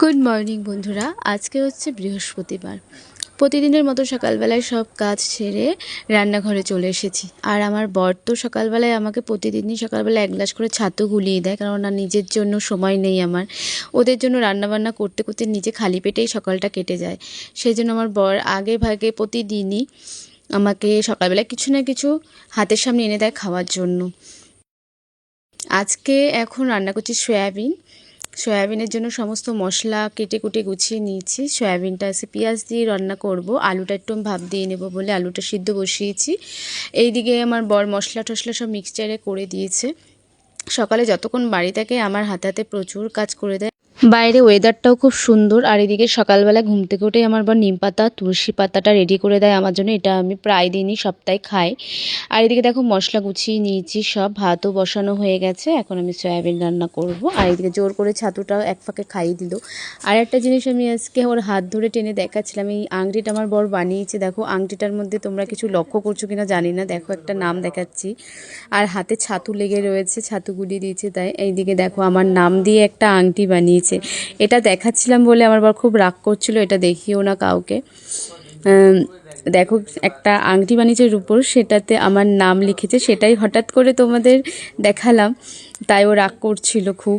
Good morning বন্ধুরা। আজকে হচ্ছে বৃহস্পতিবার। প্রতিদিনের মতো সকালবেলায় সব কাজ সেরে রান্নাঘরে চলে এসেছি। আর আমার বর তো সকালবেলায় আমাকে প্রতিদিনই সকালবেলা এক গ্লাস করে ছাতু গুলিয়ে দেয়, কারণ না নিজের জন্য সময় নেই আমার। ওদের জন্য রান্নাবান্না করতে করতে নিজে খালি পেটেই সকালটা কেটে যায়। সেই জন্য আমার বর আগে ভাগে প্রতিদিনই আমাকে সকালবেলায় কিছু না কিছু হাতের সামনে এনে দেয় খাওয়ার জন্য। আজকে এখন রান্না করছি সয়াবিন। সয়াবিনের জন্য সমস্ত মশলা কেটে কুটে গুছিয়ে নিয়েছি। সয়াবিনটা এসে পেঁয়াজ দিয়ে রান্না করব, আলুটা একটু ভাপ দিয়ে নেব বলে আলুটা সিদ্ধ বসিয়েছি। এইদিকে আমার বর মশলা টশলা সব মিক্সচারে করে দিয়েছে। সকালে যতক্ষণ বাড়ি থাকে আমার হাতে হাতে প্রচুর কাজ করে দেয়। বাইরে ওয়েদারটাও খুব সুন্দর। আর এদিকে সকালবেলা ঘুম থেকে উঠেই আমার বর নিম পাতা তুলসী পাতাটা রেডি করে দেয় আমার জন্য। এটা আমি প্রায় দিনই সপ্তাহে খাই। আর এদিকে দেখো মশলা গুছিয়ে নিয়েছি, সব ভাতও বসানো হয়ে গেছে। এখন আমি সয়াবিন রান্না করব। আর এদিকে জোর করে ছাতুটাও এক ফাঁকে খাইয়ে দিল। আর একটা জিনিস আমি আজকে ওর হাত ধরে টেনে দেখাচ্ছিলাম, এই আংটিটা আমার বর বানিয়েছে। দেখো আংটিটার মধ্যে তোমরা কিছু লক্ষ্য করছো কিনা জানি না, দেখো একটা নাম দেখাচ্ছি। আর হাতে ছাতু লেগে রয়েছে, ছাতু গুলিয়ে দিয়েছে। তাই এইদিকে দেখো আমার নাম দিয়ে একটা আংটি বানিয়েছে। এটা দেখাচ্ছিলাম বলে আমার বর খুব রাগ করছিল, এটা দেখিও না কাউকে। দেখো একটা আংটি বানিয়েছে রূপোর, সেটাতে আমার নাম লিখেছে। সেটাই হঠাৎ করে তোমাদের দেখালাম, তাই ও রাগ করছিল খুব।